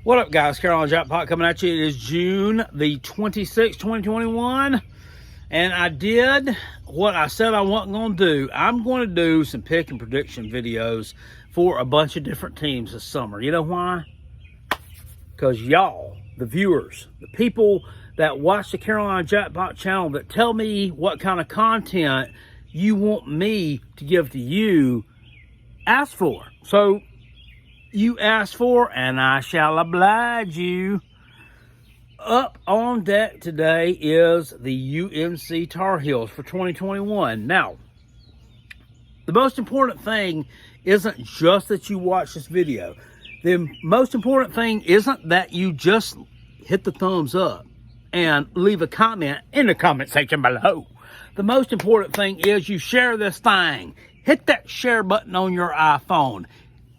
What up, guys? Carolina Jackpot coming at you. It is June the 26th, 2021. And I did what I said I wasn't going to do. I'm going to do some pick and prediction videos for a bunch of different teams this summer. You know why? Because y'all, the viewers, the people that watch the Carolina Jackpot channel that tell me what kind of content you want me to give to you, ask for. So, you asked for, and I shall oblige you. Up on deck today is the UNC Tar Heels for 2021. Now, the most important thing isn't just that you watch this video. The most important thing isn't that you just hit the thumbs up and leave a comment in the comment section below. The most important thing is you share this thing. Hit that share button on your iPhone.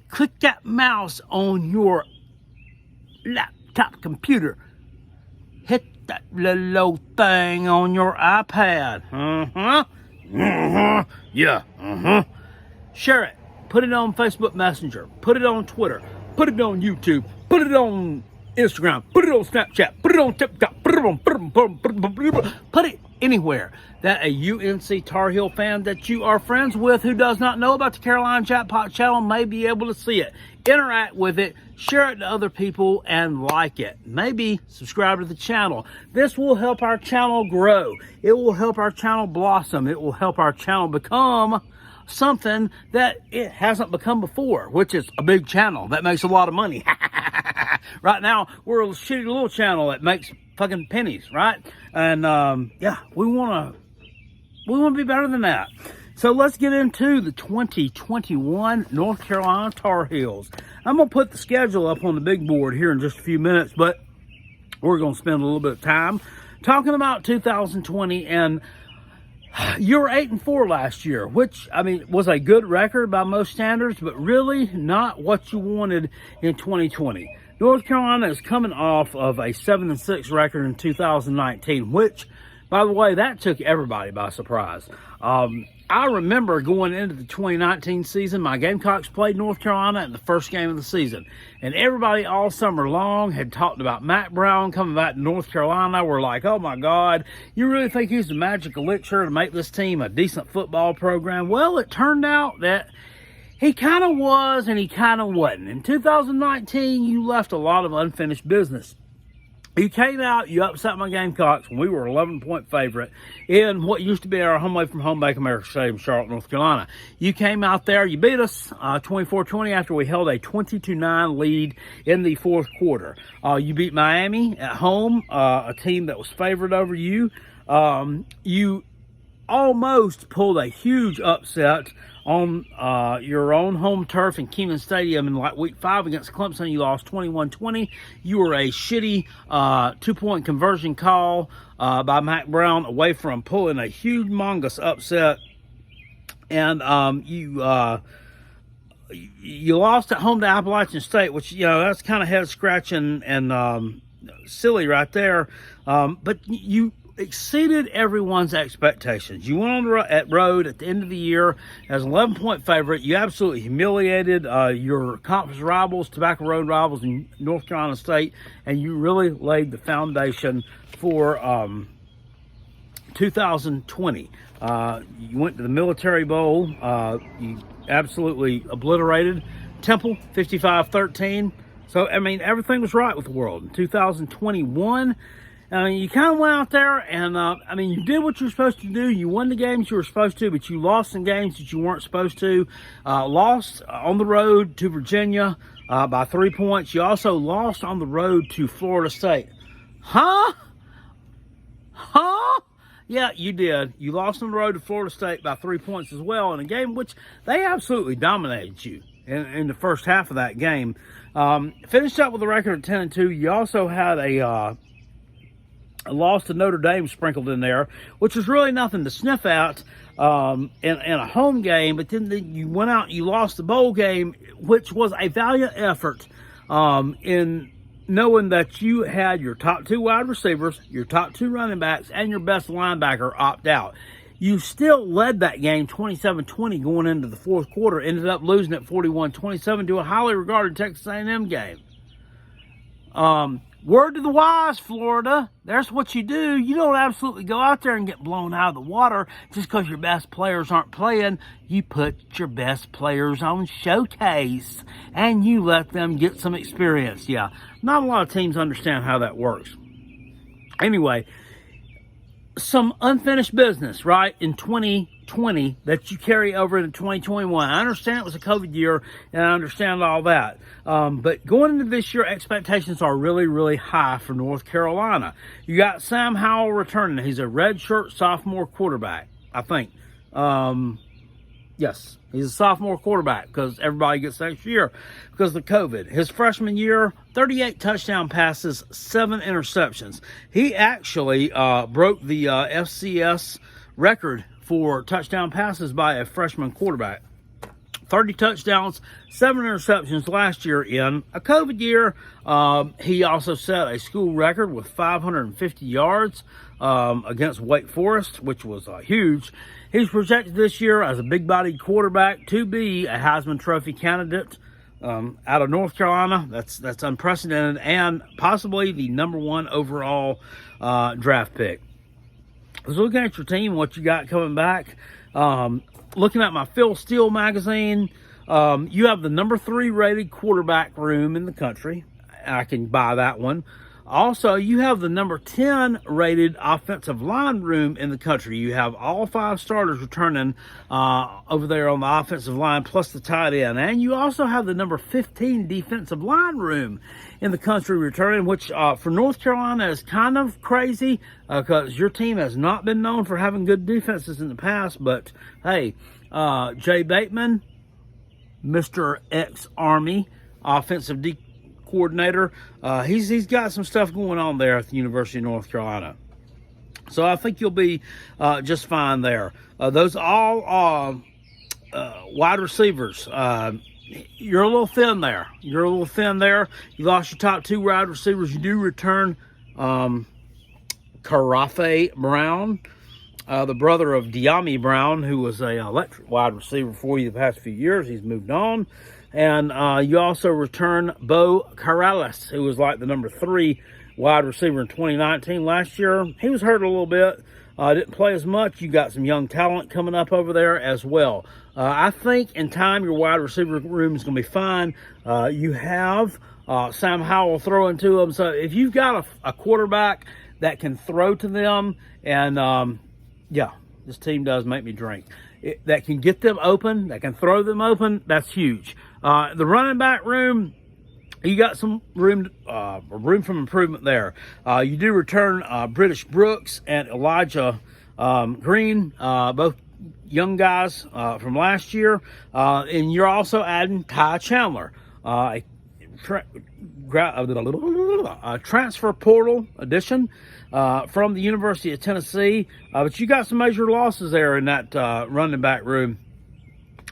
Click that mouse on your laptop computer. Hit that little thing on your iPad. Yeah. Share it. Put it on Facebook Messenger. Put it on Twitter. Put it on YouTube. Put it on Instagram. Put it on Snapchat. Put it on TikTok. Put it anywhere that a UNC Tar Heel fan that you are friends with who does not know about the Carolina Jackpot channel may be able to see it. Interact with it, share it to other people, and like it. Maybe subscribe to the channel. This will help our channel grow. It will help our channel blossom. It will help our channel become something that it hasn't become before, which is a big channel that makes a lot of money. Right now, we're a shitty little channel that makes fucking pennies, right? And yeah, we want to be better than that. So let's get into the 2021 North Carolina Tar Heels. I'm going to put the schedule up on the big board here in just a few minutes, but we're going to spend a little bit of time talking about 2020. And you were 8-4 last year, which, I mean, was a good record by most standards, but really not what you wanted in 2020. North Carolina is coming off of a 7-6 record in 2019, which, by the way, that took everybody by surprise. I remember going into the 2019 season, my Gamecocks played North Carolina in the first game of the season. And everybody all summer long had talked about Mac Brown coming back to North Carolina. We're like, oh my God, you really think he's the magic elixir to make this team a decent football program? Well, it turned out that he kind of was and he kind of wasn't. In 2019, you left a lot of unfinished business. You came out, you upset my Gamecocks when we were 11-point favorite in what used to be our home away from home Bank America Stadium, Charlotte, North Carolina. You came out there, you beat us 24-20 after we held a 22-9 lead in the fourth quarter. You beat Miami at home, a team that was favored over you. You almost pulled a huge upset on your own home turf in Keeman Stadium in like week 5 against Clemson. You lost 21-20. You were a shitty 2-point conversion call by Mac Brown away from pulling a huge mongoose upset. And you lost at home to Appalachian State, which, you know, that's kind of head scratching and silly right there. But you exceeded everyone's expectations. You went on the road at the end of the year as an 11-point favorite. You absolutely humiliated your conference rivals, Tobacco Road rivals in North Carolina State, and you really laid the foundation for 2020. You went to the Military Bowl. You absolutely obliterated Temple, 55-13. So, I mean, everything was right with the world. In 2021, you kind of went out there and, I mean, you did what you were supposed to do. You won the games you were supposed to, but you lost some games that you weren't supposed to. Lost on the road to Virginia by 3 points. You also lost on the road to Florida State. Huh? Yeah, you did. You lost on the road to Florida State by 3 points as well in a game which they absolutely dominated you in the first half of that game. Finished up with a record of 10-2. You also had a loss to Notre Dame sprinkled in there, which was really nothing to sniff at in a home game. But then you went out and you lost the bowl game, which was a valiant effort in knowing that you had your top 2 wide receivers, your top 2 running backs, and your best linebacker opt out. You still led that game 27-20 going into the fourth quarter, ended up losing at 41-27 to a highly regarded Texas A&M game. Word to the wise, Florida. That's what you do. You don't absolutely go out there and get blown out of the water just because your best players aren't playing. You put your best players on showcase and you let them get some experience. Yeah, not a lot of teams understand how that works. Anyway, some unfinished business, right, in 2020 that you carry over into 2021. I understand it was a COVID year, and I understand all that. But going into this year, expectations are really, really high for North Carolina. You got Sam Howell returning. He's a redshirt sophomore quarterback, I think. Yes, he's a sophomore quarterback because everybody gets next year because of COVID. His freshman year, 38 touchdown passes, 7 interceptions. He actually broke the FCS record for touchdown passes by a freshman quarterback. 30 touchdowns, 7 interceptions last year in a COVID year. He also set a school record with 550 yards against Wake Forest, which was huge. He's projected this year as a big-bodied quarterback to be a Heisman Trophy candidate out of North Carolina. That's unprecedented, and possibly the #1 overall draft pick. I was looking at your team, what you got coming back. Looking at my Phil Steele magazine, you have the #3 rated quarterback room in the country. I can buy that one. Also, you have the #10 rated offensive line room in the country. You have all 5 starters returning over there on the offensive line, plus the tight end. And you also have the #15 defensive line room in the country returning, which for North Carolina is kind of crazy because your team has not been known for having good defenses in the past. But, hey, Jay Bateman, Mr. Ex-Army offensive coordinator, he's got some stuff going on there at the University of North Carolina. So I think you'll be just fine there. Those all wide receivers. You're a little thin there. You lost your top 2 wide receivers. You do return Karafe Brown, the brother of De'Ami Brown, who was a electric wide receiver for you the past few years. He's moved on. And you also return Bo Corrales, who was like the #3 wide receiver in 2019. Last year, he was hurt a little bit. Didn't play as much. You got some young talent coming up over there as well. I think in time, your wide receiver room is going to be fine. You have Sam Howell throwing to them. So if you've got a quarterback that can throw to them, and yeah, this team does make me drink. That can get them open, that can throw them open, that's huge. The running back room, you got some room for improvement there. You do return British Brooks and Elijah Green, both young guys from last year. And you're also adding Ty Chandler, a transfer portal addition from the University of Tennessee. But you got some major losses there in that running back room.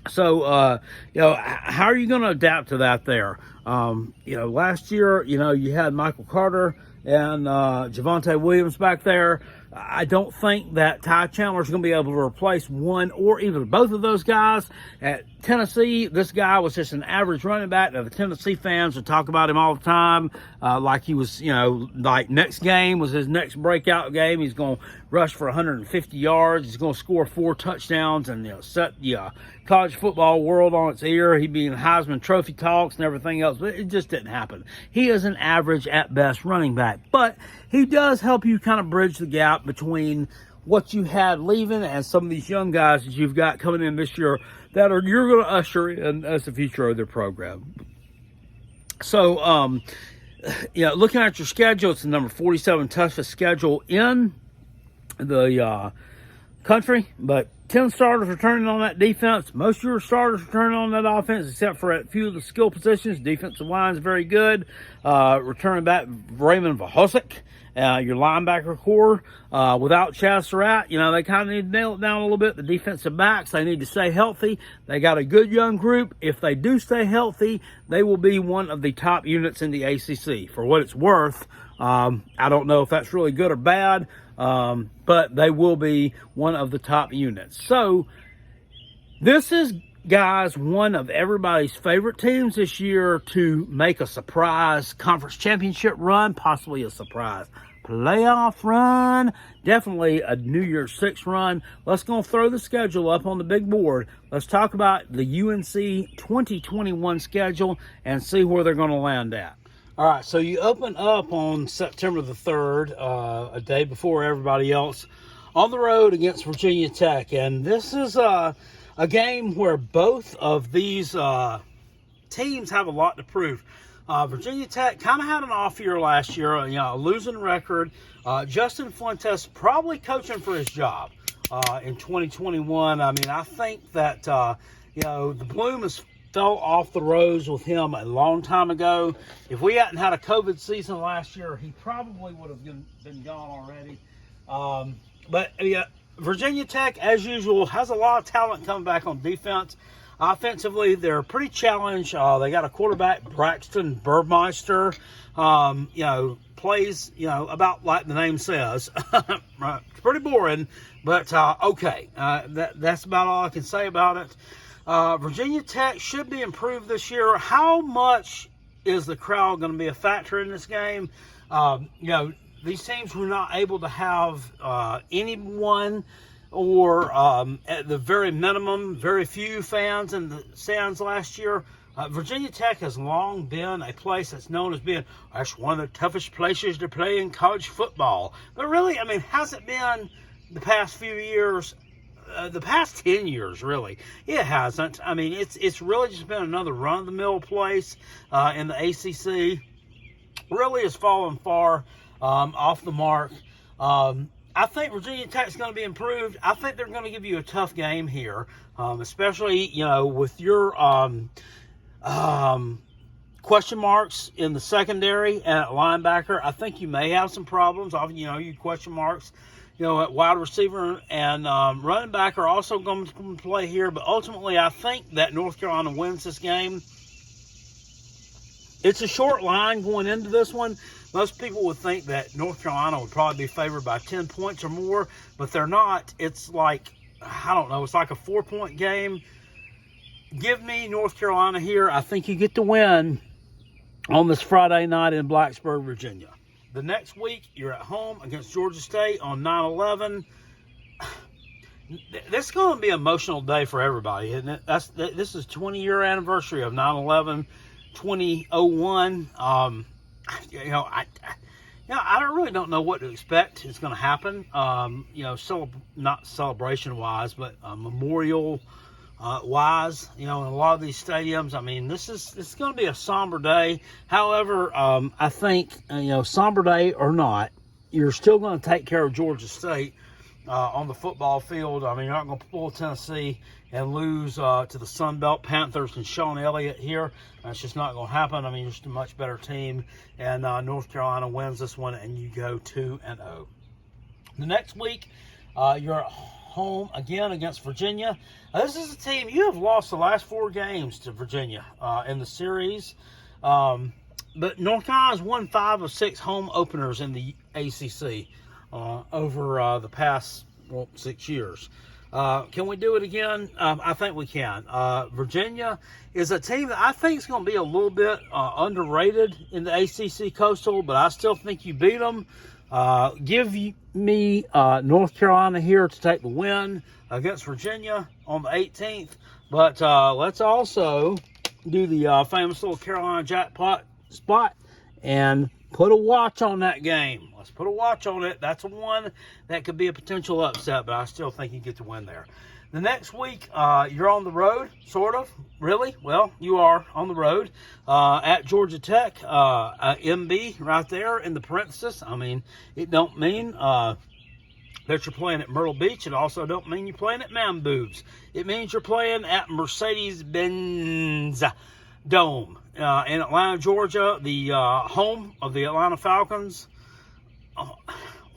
So, how are you going to adapt to that there? Last year, you had Michael Carter and Javonte Williams back there. I don't think that Ty Chandler is going to be able to replace one or even both of those guys. At Tennessee, this guy was just an average running back. Now, the Tennessee fans would talk about him all the time, like he was, like next game was his next breakout game. He's going to rush for 150 yards. He's going to score 4 touchdowns and set the college football world on its ear. He'd be in Heisman Trophy talks and everything else, but it just didn't happen. He is an average at best running back, but he does help you kind of bridge the gap between what you had leaving and some of these young guys that you've got coming in this year that you're going to usher in as the future of their program. So, looking at your schedule, it's the number 47 toughest schedule in the country, but 10 starters returning on that defense. Most of your starters returning on that offense, except for a few of the skill positions. Defensive line is very good. Returning back Raymond Vahosik, your linebacker core. Without Chaz Surratt, they kind of need to nail it down a little bit. The defensive backs, they need to stay healthy. They got a good young group. If they do stay healthy, they will be one of the top units in the ACC. For what it's worth, I don't know if that's really good or bad, but they will be one of the top units. So this is guys, one of everybody's favorite teams this year to make a surprise conference championship run, possibly a surprise playoff run, definitely a New Year's Six run. Let's go throw the schedule up on the big board. Let's talk about the UNC 2021 schedule and see where they're going to land at. All right, so you open up on September the 3rd, a day before everybody else, on the road against Virginia Tech. And this is a game where both of these teams have a lot to prove. Virginia Tech kind of had an off year last year, a losing record. Justin Fuentes probably coaching for his job in 2021. I mean, I think that, the bloom has fell off the rose with him a long time ago. If we hadn't had a COVID season last year, he probably would have been gone already. But Virginia Tech, as usual, has a lot of talent coming back on defense. Offensively, they're pretty challenged. They got a quarterback, Braxton Burmeister, plays, about like the name says. It's pretty boring, but okay. That's about all I can say about it. Virginia Tech should be improved this year. How much is the crowd going to be a factor in this game? These teams were not able to have anyone or at the very minimum, very few fans in the stands last year. Virginia Tech has long been a place that's known as being, that's one of the toughest places to play in college football. But really, I mean, has it been the past few years? The past 10 years, really? It hasn't. I mean, it's really just been another run-of-the-mill place in the ACC. Really has fallen far off the mark. I think Virginia Tech's going to be improved. I think they're going to give you a tough game here, especially, with your question marks in the secondary and at linebacker. I think you may have some problems. You question marks, at wide receiver and running back are also going to play here. But ultimately, I think that North Carolina wins this game. It's a short line going into this one. Most people would think that North Carolina would probably be favored by 10 points or more, but they're not. It's like, I don't know, it's like a 4-point game. Give me North Carolina here. I think you get the win on this Friday night in Blacksburg, Virginia. The next week, you're at home against Georgia State on 9/11. This is going to be an emotional day for everybody, isn't it? This is 20-year anniversary of 9/11, 2001. I really don't know what to expect is going to happen. Not celebration-wise, but memorial wise. In a lot of these stadiums. I mean, this is going to be a somber day. However, I think somber day or not, you're still going to take care of Georgia State on the football field. I mean, you're not going to pull Tennessee and lose to the Sun Belt Panthers and Sean Elliott here. That's just not going to happen. I mean, you're just a much better team, and North Carolina wins this one, and you go 2-0. The next week, you're at home again against Virginia. This is a team, you have lost the last 4 games to Virginia in the series, but North Carolina's won 5 of 6 home openers in the ACC over the past 6 years. Can we do it again? I think we can. Virginia is a team that I think is going to be a little bit underrated in the ACC Coastal, but I still think you beat them. Give me North Carolina here to take the win against Virginia on the 18th. But let's also do the famous little Carolina Jackpot spot and put a watch on that game. Let's put a watch on it. That's one that could be a potential upset, but I still think you get to win there. The next week, you're on the road, sort of. Really? Well, you are on the road at Georgia Tech. MB right there in the parenthesis. I mean, it don't mean that you're playing at Myrtle Beach. It also don't mean you're playing at Man Boobs. It means you're playing at Mercedes-Benz Dome in Atlanta, Georgia, the home of the Atlanta Falcons.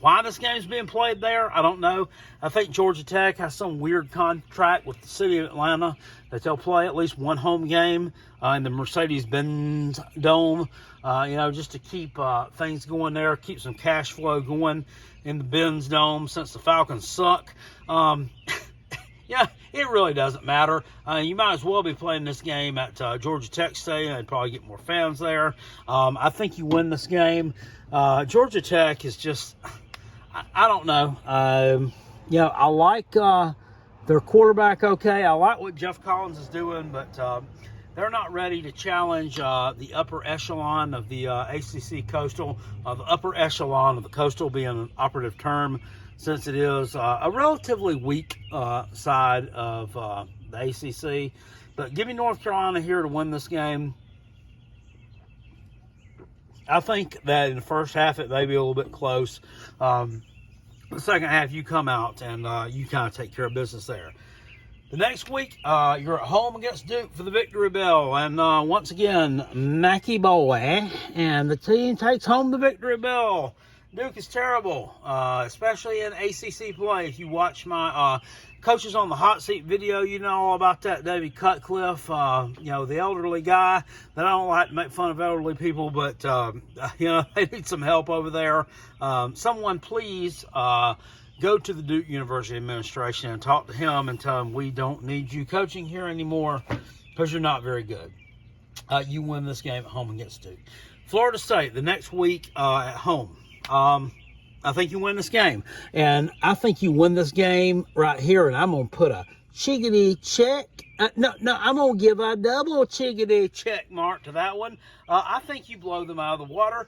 Why this game's being played there, I don't know. I think Georgia Tech has some weird contract with the city of Atlanta that they'll play at least one home game in the Mercedes-Benz Dome, just to keep things going there, keep some cash flow going in the Benz Dome since the Falcons suck. Yeah, it really doesn't matter. You might as well be playing this game at Georgia Tech Stadium and probably get more fans there. I think you win this game. Georgia Tech is just, I don't know. I like their quarterback okay. I like what Jeff Collins is doing, but they're not ready to challenge the upper echelon of the ACC Coastal. The upper echelon of the Coastal being an operative term, since it is a relatively weak side of the ACC. But give me North Carolina here to win this game. I think that in the first half it may be a little bit close. The second half you come out and you kind of take care of business there. The next week, you're at home against Duke for the Victory Bell. And once again, Mackie boy and the team takes home the Victory Bell. Duke is terrible, especially in ACC play. If you watch my Coaches on the Hot Seat video, you know all about that David Cutcliffe, the elderly guy. That I don't like to make fun of elderly people, but, they need some help over there. Someone please go to the Duke University administration and talk to him and tell him we don't need you coaching here anymore because you're not very good. You win this game at home against Duke. Florida State, the next week at home. I think you win this game. And I think you win this game right here, and I'm going to put a chickadee check. No, I'm going to give a double chickadee check mark to that one. I think you blow them out of the water.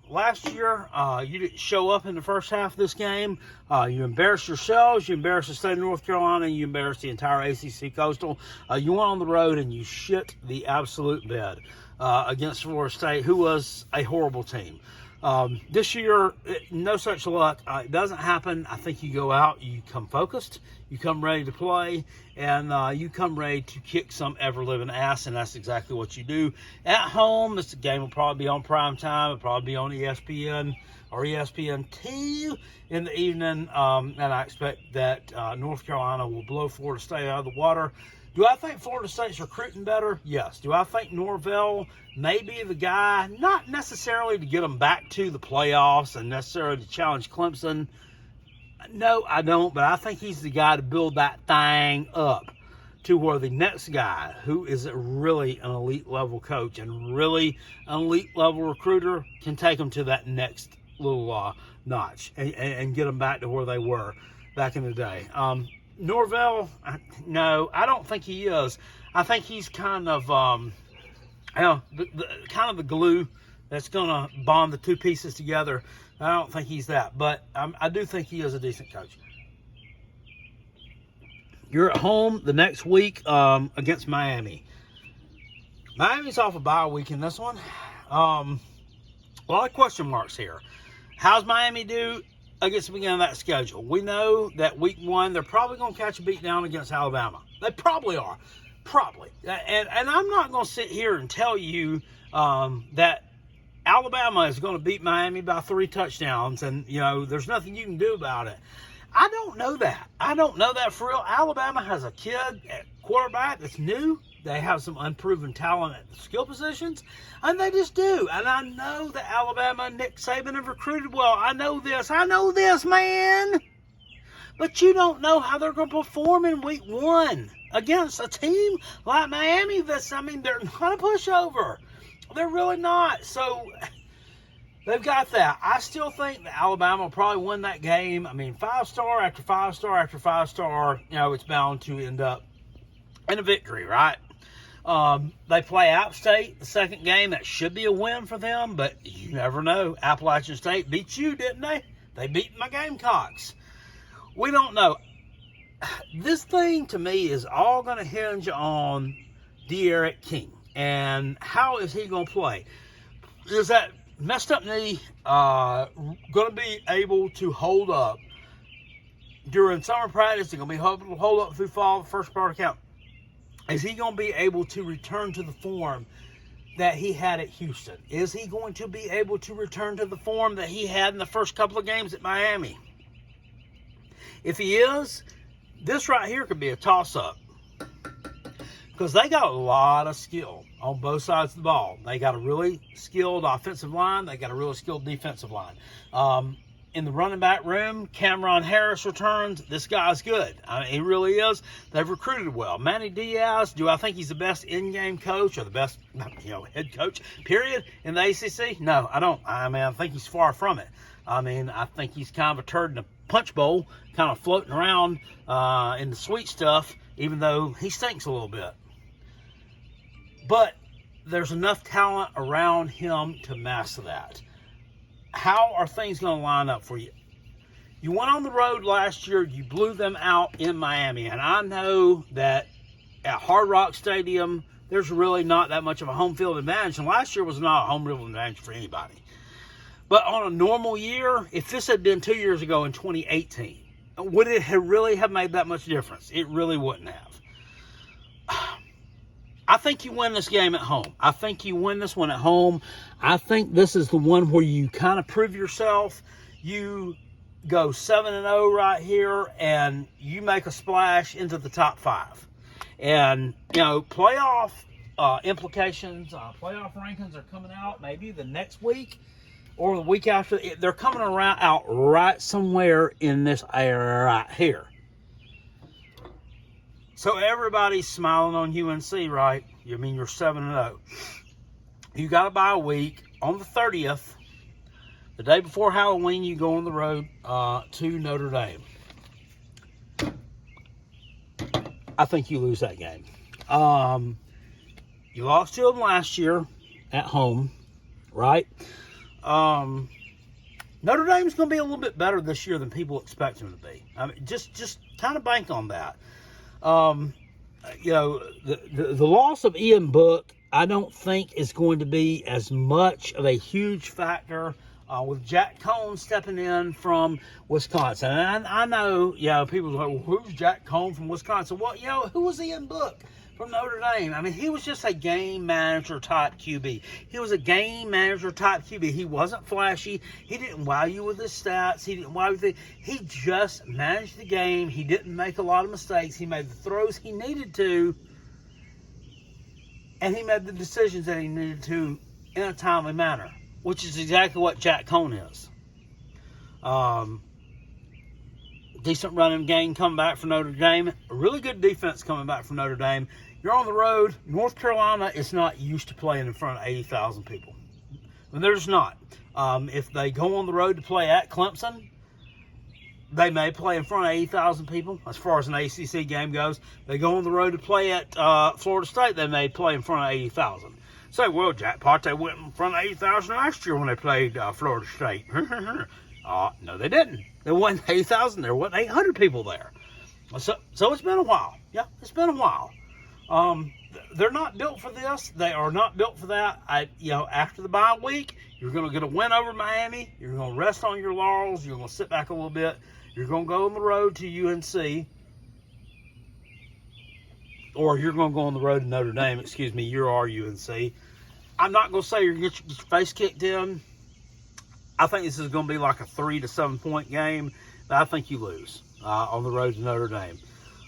Last year, you didn't show up in the first half of this game. You embarrassed yourselves, you embarrassed the state of North Carolina, and you embarrassed the entire ACC Coastal. You went on the road and you shit the absolute bed against Florida State, who was a horrible team. This year, no such luck. It doesn't happen. I think you go out, you come focused, you come ready to play, and you come ready to kick some ever-living ass, and that's exactly what you do. At home, this game will probably be on prime time. It'll probably be on ESPN or ESPN2 in the evening, and I expect that North Carolina will blow Florida State out of the water. Do I think Florida State's recruiting better? Yes. Do I think Norvell may be the guy, not necessarily to get them back to the playoffs and necessarily to challenge Clemson? No, I don't, but I think he's the guy to build that thing up to where the next guy, who is really an elite level coach and really an elite level recruiter, can take them to that next little notch and get them back to where they were back in the day. Norvell, no, I don't think he is. I think he's kind of, kind of the glue that's going to bond the two pieces together. I don't think he's that, but I do think he is a decent coach. You're at home the next week against Miami. Miami's off a bye week in this one. A lot of question marks here. How's Miami do against the beginning of that schedule? We know that week one, they're probably going to catch a beat down against Alabama. They probably are. Probably. And I'm not going to sit here and tell you that Alabama is going to beat Miami by 3 touchdowns and, there's nothing you can do about it. I don't know that. I don't know that for real. Alabama has a kid at quarterback that's new. They have some unproven talent at the skill positions, and they just do. And I know that Alabama and Nick Saban have recruited well. I know this, man. But you don't know how they're going to perform in week one against a team like Miami they're not a pushover. They're really not. So they've got that. I still think that Alabama will probably win that game. 5-star after 5-star after 5-star, it's bound to end up in a victory, right? They play App State the second game. That should be a win for them, but you never know. Appalachian State beat you, didn't they? They beat my Gamecocks. We don't know. This thing, to me, is all going to hinge on De'Aaron King. And how is he going to play? Is that messed up knee going to be able to hold up during summer practice? Is he going to be able to hold up through fall, first part of camp? Is he going to be able to return to the form that he had at Houston? Is he going to be able to return to the form that he had in the first couple of games at Miami? If he is, this right here could be a toss-up. Because they got a lot of skill on both sides of the ball. They got a really skilled offensive line. They got a really skilled defensive line. in the running back room. Cameron Harris returns. This guy's good. I mean, he really is. They've recruited well. Manny Diaz, do I think he's the best in-game coach or the best, head coach, period, in the ACC? No, I don't. I mean, I think he's far from it. I mean, I think he's kind of a turd in a punch bowl, kind of floating around in the sweet stuff, even though he stinks a little bit. But there's enough talent around him to master that. How are things going to line up for you? You went on the road last year. You blew them out in Miami. And I know that at Hard Rock Stadium, there's really not that much of a home field advantage. And last year was not a home field advantage for anybody. But on a normal year, if this had been 2 years ago in 2018, would it really have made that much difference? It really wouldn't have. I think you win this game at home. I think you win this one at home. I think this is the one where you kind of prove yourself. You go 7-0 right here, and you make a splash into the top 5. And, playoff implications, playoff rankings are coming out maybe the next week or the week after. They're coming out right somewhere in this area right here. So everybody's smiling on UNC, right? I mean, you're 7-0. You got to buy a week. On the 30th, the day before Halloween, you go on the road to Notre Dame. I think you lose that game. You lost to them last year at home, right? Notre Dame's going to be a little bit better this year than people expect them to be. I mean, just kind of bank on that. The loss of Ian Book, I don't think is going to be as much of a huge factor with Jack Cohn stepping in from Wisconsin. And I know, people are like, well, who's Jack Cohn from Wisconsin? Well, who was Ian Book from Notre Dame? I mean, he was just a game manager type QB. He was a game manager type QB. He wasn't flashy. He didn't wow you with his stats. He didn't wow you with it. He just managed the game. He didn't make a lot of mistakes. He made the throws he needed to, and he made the decisions that he needed to in a timely manner, which is exactly what Jack Cohn is. Decent running game coming back from Notre Dame. A really good defense coming back from Notre Dame. You're on the road. North Carolina is not used to playing in front of 80,000 people. And they're just not. If they go on the road to play at Clemson, they may play in front of 80,000 people as far as an ACC game goes. They go on the road to play at Florida State, they may play in front of 80,000. Say, well, Jackpot, they went in front of 80,000 last year when they played Florida State. No, they didn't. There wasn't 80,000. There wasn't 800 people there. So it's been a while. Yeah, it's been a while. They're not built for this. They are not built for that. After the bye week, you're going to get a win over Miami. You're going to rest on your laurels. You're going to sit back a little bit. You're going to go on the road to UNC. Or you're going to go on the road to Notre Dame. Excuse me, you are UNC. I'm not going to say you're going to get your face kicked in. I think this is going to be like a 3 to 7 point game. But I think you lose on the road to Notre Dame.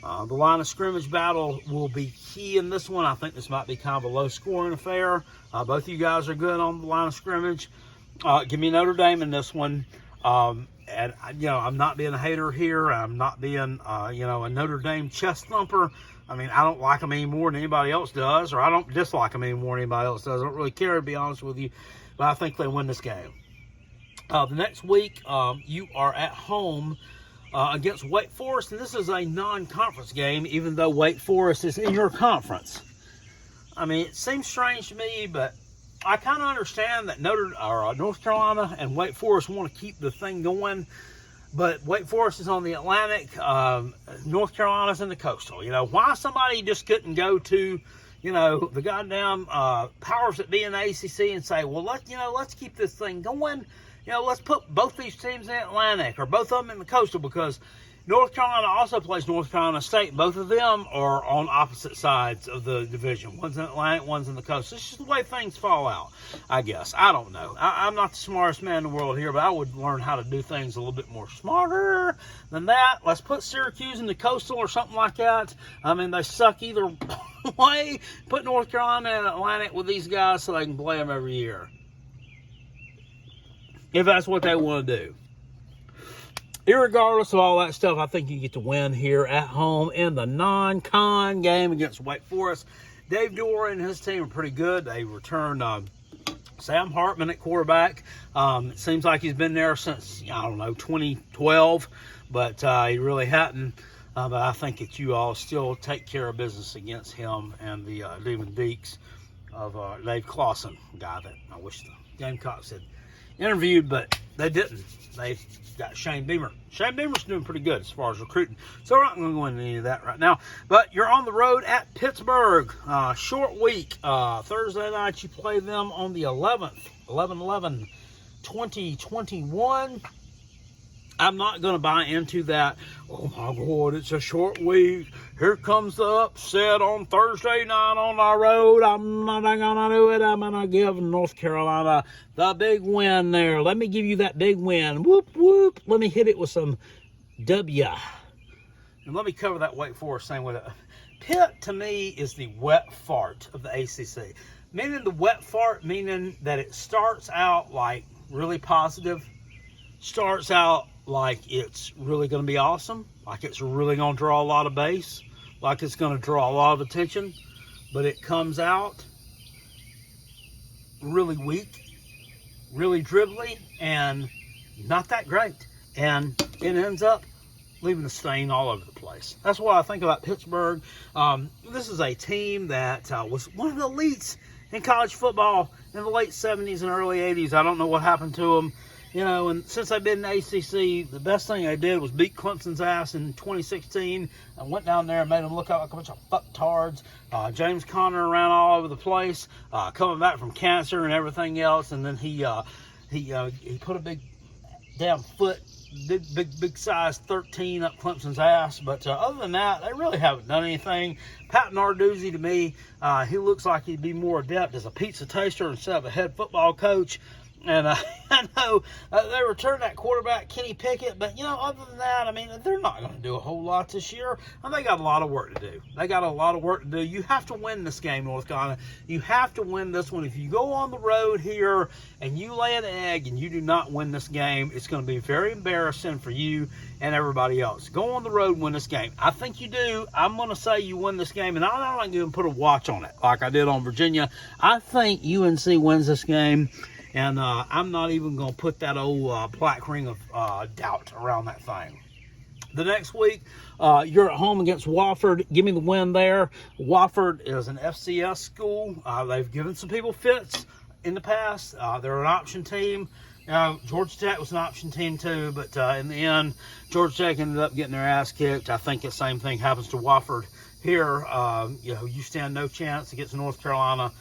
The line of scrimmage battle will be key in this one. I think this might be kind of a low-scoring affair. Both of you guys are good on the line of scrimmage. Give me Notre Dame in this one. I'm not being a hater here. I'm not being, a Notre Dame chest thumper. I mean, I don't like them any more than anybody else does, or I don't dislike them any more than anybody else does. I don't really care, to be honest with you, but I think they win this game. The next week, you are at home against Wake Forest, and this is a non-conference game, even though Wake Forest is in your conference. I mean, it seems strange to me, but I kind of understand that North Carolina and Wake Forest want to keep the thing going, but Wake Forest is on the Atlantic, North Carolina's in the coastal. Why somebody just couldn't go to, the goddamn powers that be in the ACC and say, well, let's keep this thing going. Let's put both these teams in the Atlantic or both of them in the coastal, because North Carolina also plays North Carolina State. Both of them are on opposite sides of the division. One's in the Atlantic, one's in the coast. It's just the way things fall out, I guess. I don't know. I'm not the smartest man in the world here, but I would learn how to do things a little bit more smarter than that. Let's put Syracuse in the coastal or something like that. I mean, they suck either way. Put North Carolina in the Atlantic with these guys so they can play them every year, if that's what they want to do. irregardless of all that stuff, I think you get to win here at home in the non-con game against Wake Forest. Dave Dorr and his team are pretty good. They returned Sam Hartman at quarterback. It seems like he's been there since, 2012, but he really hadn't. But I think that you all still take care of business against him and the Devin Deeks of Dave Clawson, guy that I wish the Gamecocks had interviewed, but they didn't. They got Shane Beamer. Shane Beamer's doing pretty good as far as recruiting. So we're not going to go into any of that right now. But you're on the road at Pittsburgh. Short week. Thursday night you play them on the 11th. 11/11/2021. I'm not going to buy into that. Oh my God, it's a short week. Here comes the upset on Thursday night on our road. I'm not going to do it. I'm going to give North Carolina the big win there. Let me give you that big win. Whoop, whoop. Let me hit it with some W. And let me cover that Wake Forest thing with it. Pitt, to me, is the wet fart of the ACC. Meaning the wet fart, meaning that it starts out like really positive. Starts out like it's really going to be awesome, like it's really going to draw a lot of base, like it's going to draw a lot of attention, but it comes out really weak, really dribbly, and not that great. And it ends up leaving a stain all over the place. That's what I think about Pittsburgh. This is a team that was one of the elites in college football in the late 70s and early 80s. I don't know what happened to them. And since I've been in the ACC, the best thing I did was beat Clemson's ass in 2016. I went down there and made them look like a bunch of fucktards. James Conner ran all over the place, coming back from cancer and everything else. And then he put a big damn foot, big size 13 up Clemson's ass. But other than that, they really haven't done anything. Pat Narduzzi, to me, he looks like he'd be more adept as a pizza taster instead of a head football coach. And I know they returned that quarterback, Kenny Pickett, but, other than that, I mean, they're not going to do a whole lot this year. And they got a lot of work to do. They got a lot of work to do. You have to win this game, North Carolina. You have to win this one. If you go on the road here and you lay an egg and you do not win this game, it's going to be very embarrassing for you and everybody else. Go on the road and win this game. I think you do. I'm going to say you win this game, and I'm not going to put a watch on it like I did on Virginia. I think UNC wins this game. And I'm not even going to put that old black ring of doubt around that thing. The next week, you're at home against Wofford. Give me the win there. Wofford is an FCS school. They've given some people fits in the past. They're an option team. Georgia Tech was an option team too, but in the end, Georgia Tech ended up getting their ass kicked. I think the same thing happens to Wofford here. You stand no chance against North Carolina.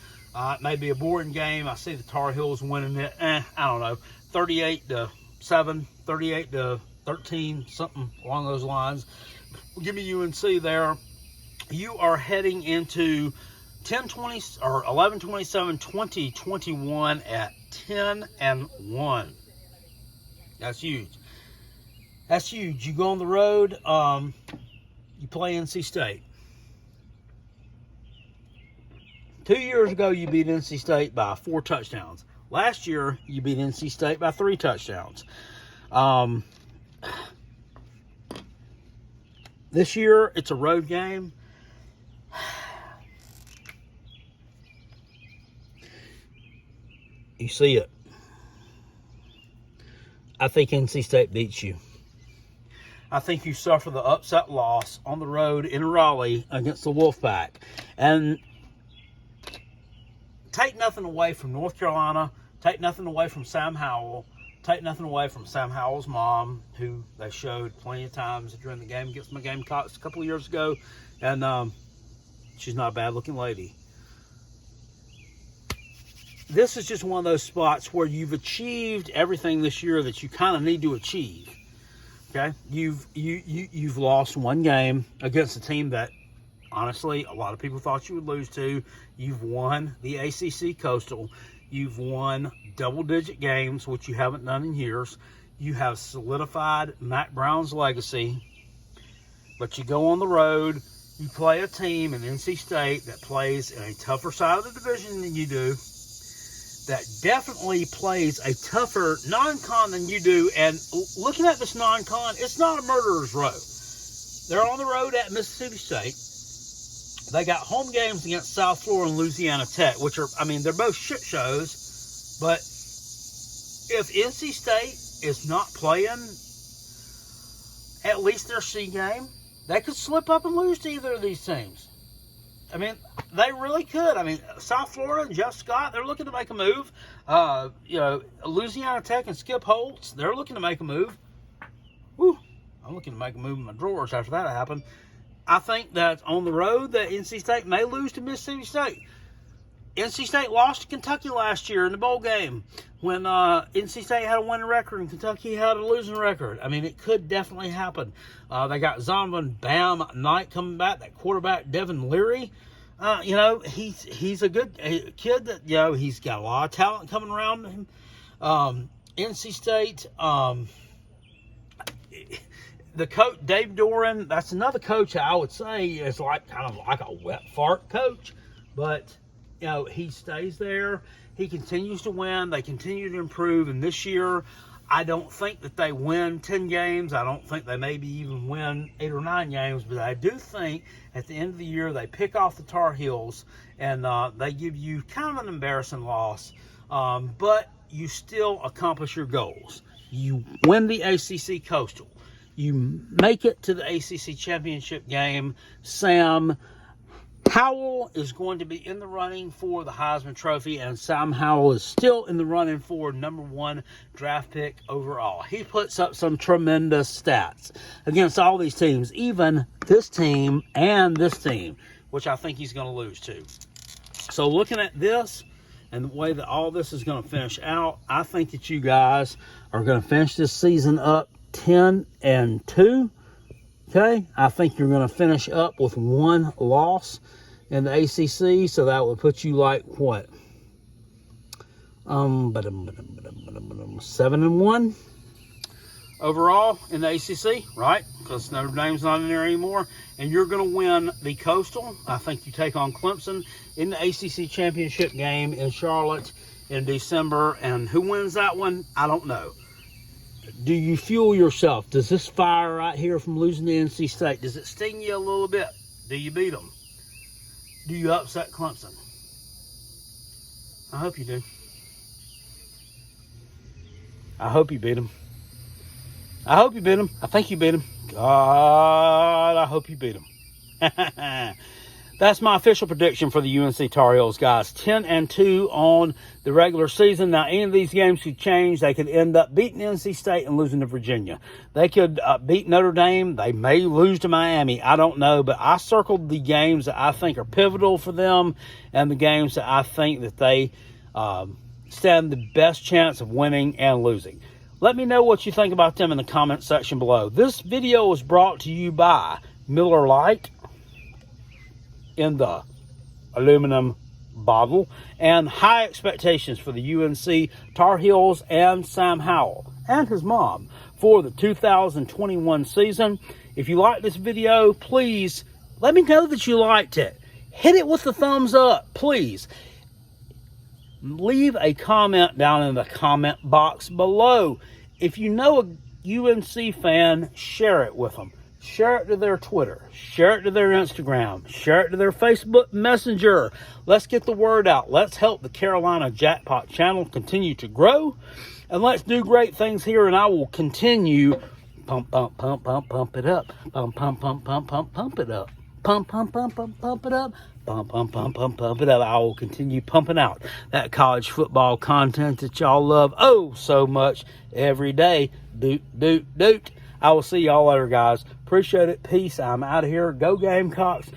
It may be a boring game. I see the Tar Heels winning it. I don't know, 38-7, 38-13, something along those lines. Give me UNC there. You are heading into 10-20 or 11-27-2021 at 10-1. That's huge. That's huge. You go on the road. You play NC State. 2 years ago, you beat NC State by 4 touchdowns. Last year, you beat NC State by 3 touchdowns. This year, it's a road game. You see it. I think NC State beats you. I think you suffer the upset loss on the road in Raleigh against the Wolfpack. And take nothing away from North Carolina. Take nothing away from Sam Howell. Take nothing away from Sam Howell's mom, who they showed plenty of times during the game against my Gamecocks a couple of years ago. And she's not a bad-looking lady. This is just one of those spots where you've achieved everything this year that you kind of need to achieve. Okay? You've lost one game against a team that, honestly, a lot of people thought you would lose to. You've won the ACC Coastal. You've won double-digit games, which you haven't done in years. You have solidified Matt Brown's legacy. But you go on the road. You play a team in NC State that plays in a tougher side of the division than you do. that definitely plays a tougher non-con than you do. And looking at this non-con, it's not a murderer's row. They're on the road at Mississippi State. They got home games against South Florida and Louisiana Tech, which are, I mean, they're both shit shows. But if NC State is not playing at least their C game, they could slip up and lose to either of these teams. I mean, they really could. I mean, South Florida and Jeff Scott, they're looking to make a move. Louisiana Tech and Skip Holtz, they're looking to make a move. Whew, I'm looking to make a move in my drawers after that happened. I think that on the road that NC State may lose to Mississippi State. NC State lost to Kentucky last year in the bowl game when NC State had a winning record and Kentucky had a losing record. I mean, it could definitely happen. They got Zonovan Bam Knight coming back, that quarterback Devin Leary. He's a good kid that, he's got a lot of talent coming around him. NC State, the coach, Dave Doran, that's another coach I would say is like kind of like a wet fart coach, but he stays there. He continues to win. They continue to improve. And this year, I don't think that they win 10 games. I don't think they maybe even win 8 or 9 games. But I do think at the end of the year, they pick off the Tar Heels and they give you kind of an embarrassing loss. But you still accomplish your goals. You win the ACC Coastal. You make it to the ACC Championship game. Sam Howell is going to be in the running for the Heisman Trophy, and Sam Howell is still in the running for #1 draft pick overall. He puts up some tremendous stats against all these teams, even this team and this team, which I think he's going to lose to. So looking at this and the way that all this is going to finish out, I think that you guys are going to finish this season up 10-2. Okay, I think you're going to finish up with 1 loss in the ACC, so that would put you like what? 7-1 overall in the ACC, right? Because Notre Dame's not in there anymore, and you're going to win the Coastal. I think you take on Clemson in the ACC championship game in Charlotte in December, and who wins that one? I don't know. Do you fuel yourself? Does this fire right here from losing to NC State, does it sting you a little bit? Do you beat them? Do you upset Clemson? I hope you do. I hope you beat them. I hope you beat them. I think you beat them. God, I hope you beat them. That's my official prediction for the UNC Tar Heels, guys. 10-2 on the regular season. Now, any of these games could change. They could end up beating NC State and losing to Virginia. They could beat Notre Dame. They may lose to Miami. I don't know. But I circled the games that I think are pivotal for them and the games that I think that they stand the best chance of winning and losing. Let me know what you think about them in the comment section below. This video was brought to you by Miller Lite in the aluminum bottle, and high expectations for the UNC Tar Heels and Sam Howell and his mom for the 2021 season. If you like this video, please let me know that you liked it. Hit it with the thumbs up, please. Leave a comment down in the comment box below. If you know a UNC fan, share it with them. Share it to their Twitter. Share it to their Instagram. Share it to their Facebook Messenger. Let's get the word out. Let's help the Carolina Jackpot channel continue to grow. And let's do great things here. And I will continue pump it up. Pump it up. Pump it up. Pump it up. I will continue pumping out that college football content that y'all love oh so much every day. Doot. I will see y'all later, guys. Appreciate it. Peace. I'm out of here. Go Gamecocks.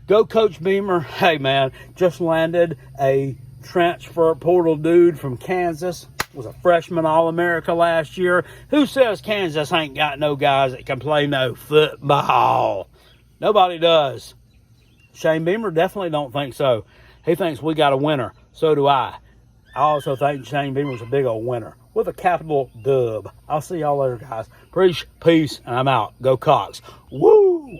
Go Coach Beamer. Hey, man, just landed a transfer portal dude from Kansas. Was a freshman All-America last year. Who says Kansas ain't got no guys that can play no football? Nobody does. Shane Beamer definitely don't think so. He thinks we got a winner. So do I. I also think Shane Beamer's a big old winner with a capital dub. I'll see y'all later, guys. Peace, and I'm out. Go Cox. Woo!